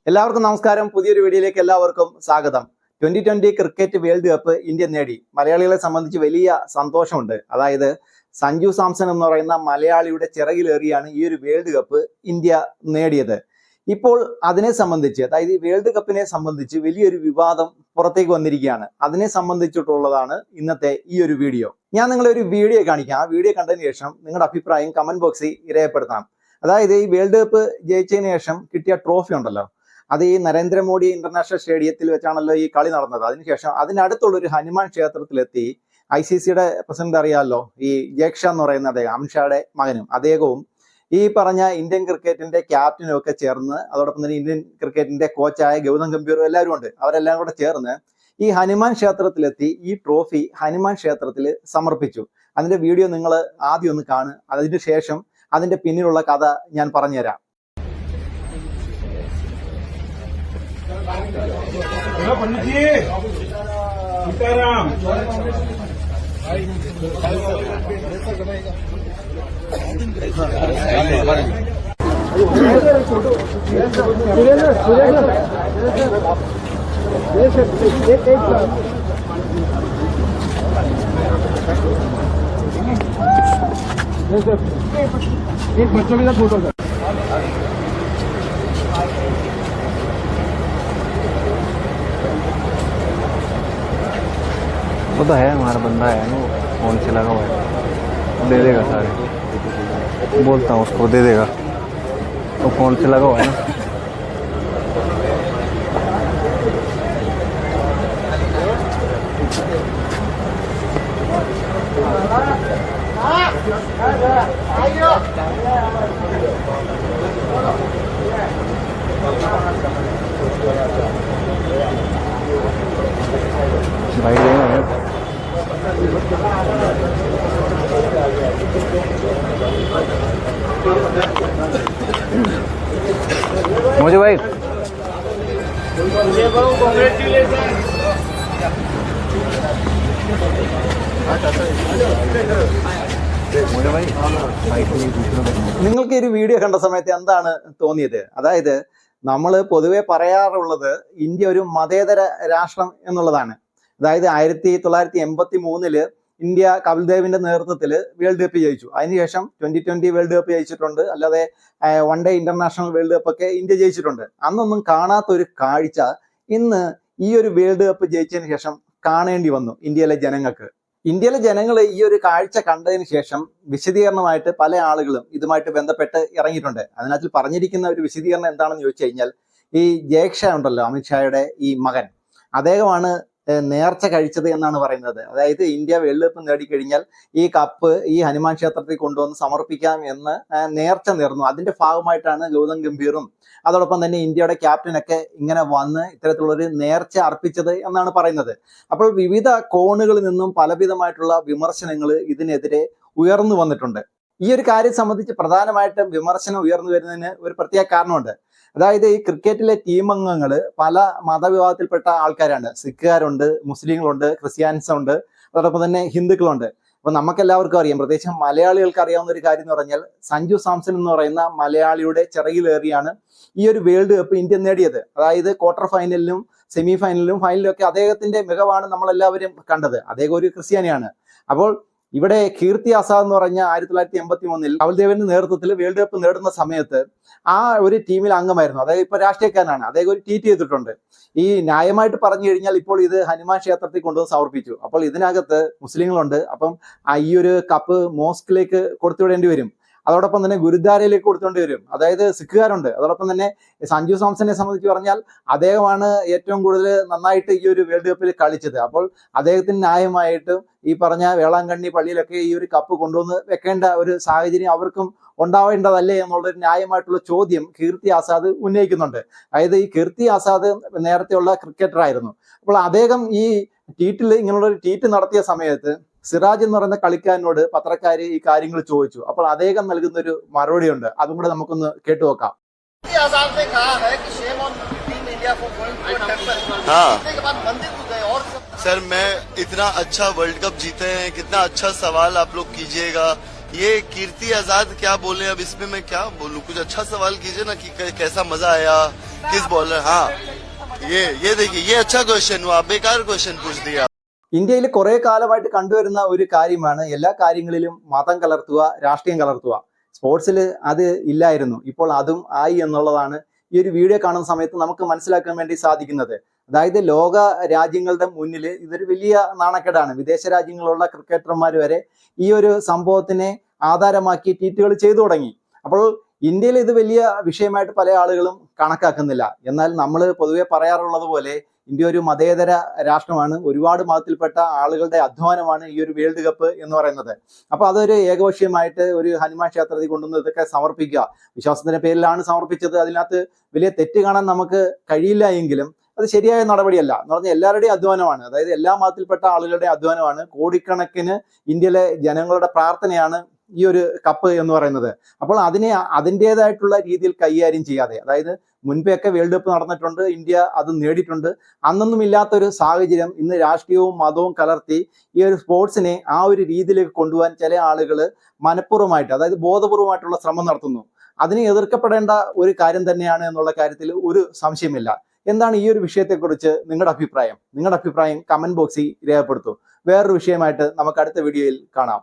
എല്ലാവർക്കും നമസ്കാരം. പുതിയൊരു വീഡിയോയിലേക്ക് എല്ലാവർക്കും സ്വാഗതം. 2020 ക്രിക്കറ്റ് വേൾഡ് കപ്പ് ഇന്ത്യ നേടി. മലയാളികളെ സംബന്ധിച്ച് വലിയ സന്തോഷമുണ്ട്. അതായത് സഞ്ജു സാംസൺ എന്ന് പറയുന്ന മലയാളിയുടെ ചിറകിലേറിയാണ് ഈ ഒരു വേൾഡ് കപ്പ് ഇന്ത്യ നേടിയത്. ഇപ്പോൾ അതിനെ സംബന്ധിച്ച്, അതായത് ഈ വേൾഡ് കപ്പിനെ സംബന്ധിച്ച് വലിയൊരു വിവാദം പുറത്തേക്ക് വന്നിരിക്കുകയാണ്. അതിനെ സംബന്ധിച്ചിട്ടുള്ളതാണ് ഇന്നത്തെ ഈ ഒരു വീഡിയോ. ഞാൻ നിങ്ങളെ ഒരു വീഡിയോ കാണിക്കാം. ആ വീഡിയോ കണ്ടതിന് ശേഷം നിങ്ങളുടെ അഭിപ്രായം കമന്റ് ബോക്സിൽ രേഖപ്പെടുത്താം. അതായത് ഈ വേൾഡ് കപ്പ് ജയിച്ചതിന് ശേഷം കിട്ടിയ ട്രോഫി ഉണ്ടല്ലോ, അത് ഈ നരേന്ദ്രമോദി ഇന്റർനാഷണൽ സ്റ്റേഡിയത്തിൽ വെച്ചാണല്ലോ ഈ കളി നടന്നത്. അതിനുശേഷം അതിനടുത്തുള്ള ഒരു ഹനുമാൻ ക്ഷേത്രത്തിലെത്തി ICCയുടെ പ്രസിഡന്റ് അറിയാമല്ലോ, ഈ ജേക്ഷ എന്ന് പറയുന്ന അദ്ദേഹം, അമിത്ഷായുടെ മകനും അദ്ദേഹവും ഈ പറഞ്ഞ ഇന്ത്യൻ ക്രിക്കറ്റിന്റെ ക്യാപ്റ്റനും ഒക്കെ ചേർന്ന്, അതോടൊപ്പം തന്നെ ഇന്ത്യൻ ക്രിക്കറ്റിന്റെ കോച്ചായ ഗൗതം ഗംഭീറും എല്ലാവരും ഉണ്ട്, അവരെല്ലാം കൂടെ ചേർന്ന് ഈ ഹനുമാൻ ക്ഷേത്രത്തിലെത്തി ഈ ട്രോഫി ഹനുമാൻ ക്ഷേത്രത്തിൽ സമർപ്പിച്ചു. അതിന്റെ വീഡിയോ നിങ്ങൾ ആദ്യം ഒന്ന് കാണുക. അതിന് ശേഷം അതിന്റെ പിന്നിലുള്ള കഥ ഞാൻ പറഞ്ഞുതരാം. एक बच्चों के साथ फोटो कर। वो तो है, हमारा बंदा है ना, फोन से लगा हुआ है, दे देगा सारे, बोलता हूँ उसको दे देगा, तो फोन से लगा हुआ है ना। भाई मुझे भाई നിങ്ങൾക്ക് ഈ വീഡിയോ കണ്ട സമയത്ത് എന്താണ് തോന്നിയത്? അതായത് നമ്മൾ പൊതുവെ പറയാറുള്ളത് ഇന്ത്യ ഒരു മതേതര രാഷ്ട്രം എന്നുള്ളതാണ്. അതായത് 1983 ഇന്ത്യ കപിൽ ദേവിന്റെ നേതൃത്വത്തിൽ വേൾഡ് കപ്പ് ജയിച്ചു. അതിനുശേഷം 2020 വേൾഡ് കപ്പ് ജയിച്ചിട്ടുണ്ട്. അല്ലാതെ one day international world cup ഒക്കെ ഇന്ത്യ ജയിച്ചിട്ടുണ്ട്. അന്നൊന്നും കാണാത്തൊരു കാഴ്ച ഇന്ന് ഈ ഒരു വേൾഡ് കപ്പ് ജയിച്ചതിന് ശേഷം കാണേണ്ടി വന്നു ഇന്ത്യയിലെ ജനങ്ങൾക്ക്. ഇന്ത്യയിലെ ജനങ്ങൾ ഈ ഒരു കാഴ്ച കണ്ടതിന് ശേഷം വിശദീകരണമായിട്ട് പല ആളുകളും ഇതുമായിട്ട് ബന്ധപ്പെട്ട് ഇറങ്ങിയിട്ടുണ്ട്. അതിനകത്ത് പറഞ്ഞിരിക്കുന്ന ഒരു വിശദീകരണം എന്താണെന്ന് ചോദിച്ചു കഴിഞ്ഞാൽ, ഈ ജേക്ഷ ഉണ്ടല്ലോ, അമിത്ഷായുടെ ഈ മകൻ, അദ്ദേഹമാണ് നേർച്ച കഴിച്ചത് എന്നാണ് പറയുന്നത്. അതായത് ഇന്ത്യ വേൾഡ് കപ്പ് നേടിക്കഴിഞ്ഞാൽ ഈ കപ്പ് ഈ ഹനുമാൻ ക്ഷേത്രത്തിൽ കൊണ്ടുവന്ന് സമർപ്പിക്കാം എന്ന് നേർച്ച നേർന്നു. അതിന്റെ ഭാഗമായിട്ടാണ് ഗൗതം ഗംഭീറും അതോടൊപ്പം തന്നെ ഇന്ത്യയുടെ ക്യാപ്റ്റനൊക്കെ ഇങ്ങനെ വന്ന് ഇത്തരത്തിലുള്ളൊരു നേർച്ച അർപ്പിച്ചത് എന്നാണ് പറയുന്നത്. അപ്പോൾ വിവിധ കോണുകളിൽ നിന്നും പലവിധമായിട്ടുള്ള വിമർശനങ്ങൾ ഇതിനെതിരെ ഉയർന്നു വന്നിട്ടുണ്ട്. ഈ ഒരു കാര്യം സംബന്ധിച്ച് പ്രധാനമായിട്ടും വിമർശനം ഉയർന്നു വരുന്നതിന് ഒരു പ്രത്യേക കാരണമുണ്ട്. അതായത് ഈ ക്രിക്കറ്റിലെ ടീം അംഗങ്ങൾ പല മതവിഭാഗത്തിൽപ്പെട്ട ആൾക്കാരാണ്. സിഖുകാരുണ്ട്, മുസ്ലിങ്ങളുണ്ട്, ക്രിസ്ത്യാനിസ് ഉണ്ട്, അതോടൊപ്പം തന്നെ ഹിന്ദുക്കളുണ്ട്. അപ്പൊ നമുക്കെല്ലാവർക്കും അറിയാം, പ്രത്യേകിച്ച് മലയാളികൾക്ക് അറിയാവുന്ന ഒരു കാര്യം എന്ന് പറഞ്ഞാൽ, സഞ്ജു സാംസൺ എന്ന് പറയുന്ന മലയാളിയുടെ ചിറകിലേറിയാണ് ഈ ഒരു വേൾഡ് കപ്പ് ഇന്ത്യ നേടിയത്. അതായത് ക്വാർട്ടർ ഫൈനലിലും സെമി ഫൈനലിലും ഫൈനലിലും ഒക്കെ അദ്ദേഹത്തിന്റെ മികവാണ് നമ്മളെല്ലാവരും കണ്ടത്. അദ്ദേഹം ഒരു ക്രിസ്ത്യാനിയാണ്. അപ്പോൾ ഇവിടെ കീർത്തി ആസാദ് എന്ന് പറഞ്ഞ 1983 കപിൽ ദേവിന്റെ നേതൃത്വത്തിൽ വേൾഡ് കപ്പ് നേടുന്ന സമയത്ത് ആ ഒരു ടീമിൽ അംഗമായിരുന്നു. അതായത് ഇപ്പൊ രാഷ്ട്രീയക്കാരനാണ്. അദ്ദേഹം ഒരു ട്വീറ്റ് ചെയ്തിട്ടുണ്ട്, ഈ ന്യായമായിട്ട് പറഞ്ഞു കഴിഞ്ഞാൽ ഇപ്പോൾ ഇത് ഹനുമാൻ ക്ഷേത്രത്തിൽ കൊണ്ടുവന്ന് സമർപ്പിച്ചു. അപ്പോൾ ഇതിനകത്ത് മുസ്ലിങ്ങളുണ്ട്, അപ്പം ഈ ഒരു കപ്പ് മോസ്കിലേക്ക് കൊടുത്തുവിടേണ്ടി വരും. അതോടൊപ്പം തന്നെ ഗുരുദ്വാരയിലേക്ക് കൊടുത്തുകൊണ്ട് വരും. അതായത് സിഖുകാരുണ്ട്. അതോടൊപ്പം തന്നെ സഞ്ജു സാംസനെ സംബന്ധിച്ച് പറഞ്ഞാൽ അദ്ദേഹമാണ് ഏറ്റവും കൂടുതൽ നന്നായിട്ട് ഈ ഒരു വേൾഡ് കപ്പിൽ കളിച്ചത്. അപ്പോൾ അദ്ദേഹത്തിന് ന്യായമായിട്ടും ഈ പറഞ്ഞ വേളാങ്കണ്ണി പള്ളിയിലൊക്കെ ഈ ഒരു കപ്പ് കൊണ്ടുവന്ന് വെക്കേണ്ട ഒരു സാഹചര്യം അവർക്കും ഉണ്ടാവേണ്ടതല്ലേ എന്നുള്ളൊരു ന്യായമായിട്ടുള്ള ചോദ്യം കീർത്തി ആസാദ് ഉന്നയിക്കുന്നുണ്ട്. അതായത് ഈ കീർത്തി ആസാദ് നേരത്തെയുള്ള ക്രിക്കറ്റർ ആയിരുന്നു. അപ്പോൾ അദ്ദേഹം ഈ ട്വീറ്റിൽ ഇങ്ങനെയുള്ള ഒരു ട്വീറ്റ് നടത്തിയ സമയത്ത് സിറാജ് എന്ന് പറയുന്ന കളിക്കാരനോട് പത്രക്കാര് ഈ കാര്യങ്ങൾ ചോദിച്ചു. അപ്പോൾ അദ്ദേഹം നൽകുന്ന ഒരു മറുപടി ഉണ്ട്, അതും കൂടെ നമുക്കൊന്ന് കേട്ടു നോക്കാം. सर मैं इतना अच्छा वर्ल्ड कप जीते हैं, कितना अच्छा सवाल आप लोग कीजिएगा ये कीर्ति आजाद क्या बोले, अब इसमें मैं क्या बोलूं? कुछ अच्छा सवाल कीजिए ना कि कैसा मजा आया, किस बॉलर। हाँ, ये देखिए, ये अच्छा क्वेश्चन हुआ, बेकार क्वेश्चन पूछ दिया। ഇന്ത്യയിൽ കുറെ കാലമായിട്ട് കണ്ടുവരുന്ന ഒരു കാര്യമാണ് എല്ലാ കാര്യങ്ങളിലും മതം കലർത്തുക, രാഷ്ട്രീയം കലർത്തുക. സ്പോർട്സിൽ അത് ഇല്ലായിരുന്നു, ഇപ്പോൾ അതും ആയി എന്നുള്ളതാണ് ഈ ഒരു വീഡിയോ കാണുന്ന സമയത്ത് നമുക്ക് മനസ്സിലാക്കാൻ വേണ്ടി സാധിക്കുന്നത്. അതായത് ലോക രാജ്യങ്ങളുടെ മുന്നിൽ ഇതൊരു വലിയ നാണക്കേടാണ്. വിദേശ രാജ്യങ്ങളിലുള്ള ക്രിക്കറ്റർമാർ വരെ ഈ ഒരു സംഭവത്തിനെ ആധാരമാക്കി ട്വീറ്റുകൾ ചെയ്തു തുടങ്ങി. അപ്പോൾ ഇന്ത്യയിൽ ഇത് വലിയ വിഷയമായിട്ട് പല ആളുകളും കണക്കാക്കുന്നില്ല. എന്നാൽ നമ്മൾ പൊതുവെ പറയാറുള്ളത് പോലെ ഇന്ത്യ ഒരു മതേതര രാഷ്ട്രമാണ്. ഒരുപാട് മതത്തിൽപ്പെട്ട ആളുകളുടെ അധ്വാനമാണ് ഈ ഒരു വേൾഡ് കപ്പ് എന്ന് പറയുന്നത്. അപ്പൊ അതൊരു ഏകപക്ഷീയമായിട്ട് ഒരു ഹനുമാൻ ക്ഷേത്രത്തിൽ കൊണ്ടുവന്ന് ഇതൊക്കെ സമർപ്പിക്കുക, വിശ്വാസത്തിന്റെ പേരിലാണ് സമർപ്പിച്ചത്, അതിനകത്ത് വലിയ തെറ്റ് കാണാൻ നമുക്ക് കഴിയില്ല എങ്കിലും അത് ശരിയായ നടപടിയല്ല. എന്ന് പറഞ്ഞാൽ എല്ലാവരുടെയും അധ്വാനമാണ്, അതായത് എല്ലാ മതത്തിൽപ്പെട്ട ആളുകളുടെ അധ്വാനമാണ്. കോടിക്കണക്കിന് ഇന്ത്യയിലെ ജനങ്ങളുടെ പ്രാർത്ഥനയാണ് ഈ ഒരു കപ്പ് എന്ന് പറയുന്നത്. അപ്പോൾ അതിനെ അതിൻ്റെതായിട്ടുള്ള രീതിയിൽ കൈകാര്യം ചെയ്യാതെ, അതായത് മുൻപെയൊക്കെ വേൾഡ് കപ്പ് നടന്നിട്ടുണ്ട്, ഇന്ത്യ അത് നേടിയിട്ടുണ്ട്. അന്നൊന്നും ഇല്ലാത്തൊരു സാഹചര്യം ഇന്ന് രാഷ്ട്രീയവും മതവും കലർത്തി ഈ ഒരു സ്പോർട്സിനെ ആ ഒരു രീതിയിലേക്ക് കൊണ്ടുപോകാൻ ചില ആളുകൾ മനഃപൂർവ്വമായിട്ട്, അതായത് ബോധപൂർവമായിട്ടുള്ള ശ്രമം നടത്തുന്നു. അതിനെ എതിർക്കപ്പെടേണ്ട ഒരു കാര്യം തന്നെയാണ് എന്നുള്ള കാര്യത്തിൽ ഒരു സംശയമില്ല. എന്താണ് ഈ ഒരു വിഷയത്തെക്കുറിച്ച് നിങ്ങളുടെ അഭിപ്രായം? നിങ്ങളുടെ അഭിപ്രായം കമന്റ് ബോക്സിൽ രേഖപ്പെടുത്തൂ. വേറൊരു വിഷയമായിട്ട് നമുക്ക് അടുത്ത വീഡിയോയിൽ കാണാം.